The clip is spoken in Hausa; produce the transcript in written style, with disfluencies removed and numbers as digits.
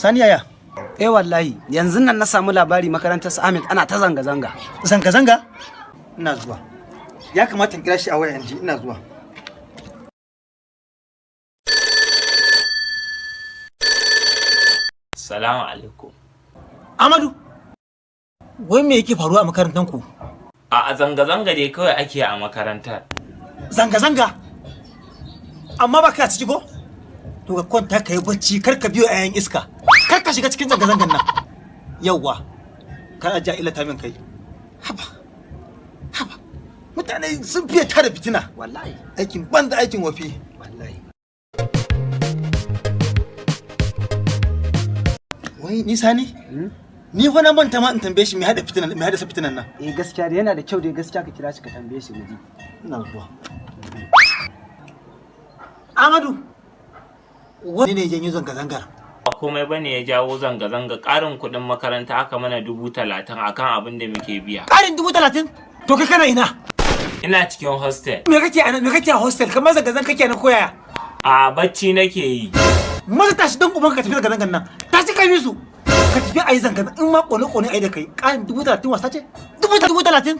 Sani yaya? Wallahi yanzu nan na samu labari makarantar su Ahmed ana ta zanga-zanga. Zanga-zanga? Ina zuwa. Ya kamata in kira shi a waya yanzu, ina zuwa. Salamu alaikum. Amadu, wai me yake faruwa a makarantar ku? A zanga-zanga dai kawai ake a makarantar. Zanga-zanga? Amma ba ka ciki ko? To ka kwanta ka yi bacci, kar ka biyo 'ya'yan iska. Kar ka shiga cikin zanga-zangan nan. Yawwa, kar a ja ilata min kai. Haba, haba. Mutane sun fiye tara fitina. Wallahi. Aikin banza aikin wafi. Wallahi. Wai ni Sani? Ni fa na manta ma in tambaye shi me hada fitinan, me hadasa fitinan nan. Gaskiya da yana da kyau dai gaskiya ka kira shi ka tambaye shi mu ji. Ina zuwa. Amadu, wani ne janyo zanga-zangar? Ba komai bane ya jawo zanga-zanga, ƙarin kuɗin makaranta aka mana 30,000 akan abin da muke biya. Ƙarin 30,000? To kai kana ina? Ina cikin hostel. Me kake a hostel? Kamar zanga-zanga kake na koyaya? A bacci nake yi. Maza tashi don ubanka ka tafi zanga-zangan nan. Tashi kai su. Ka tafi a yi zanga-zanga in ma ƙone-ƙone a yi da kai. Ƙarin 30,000 wasa ce? 30,000?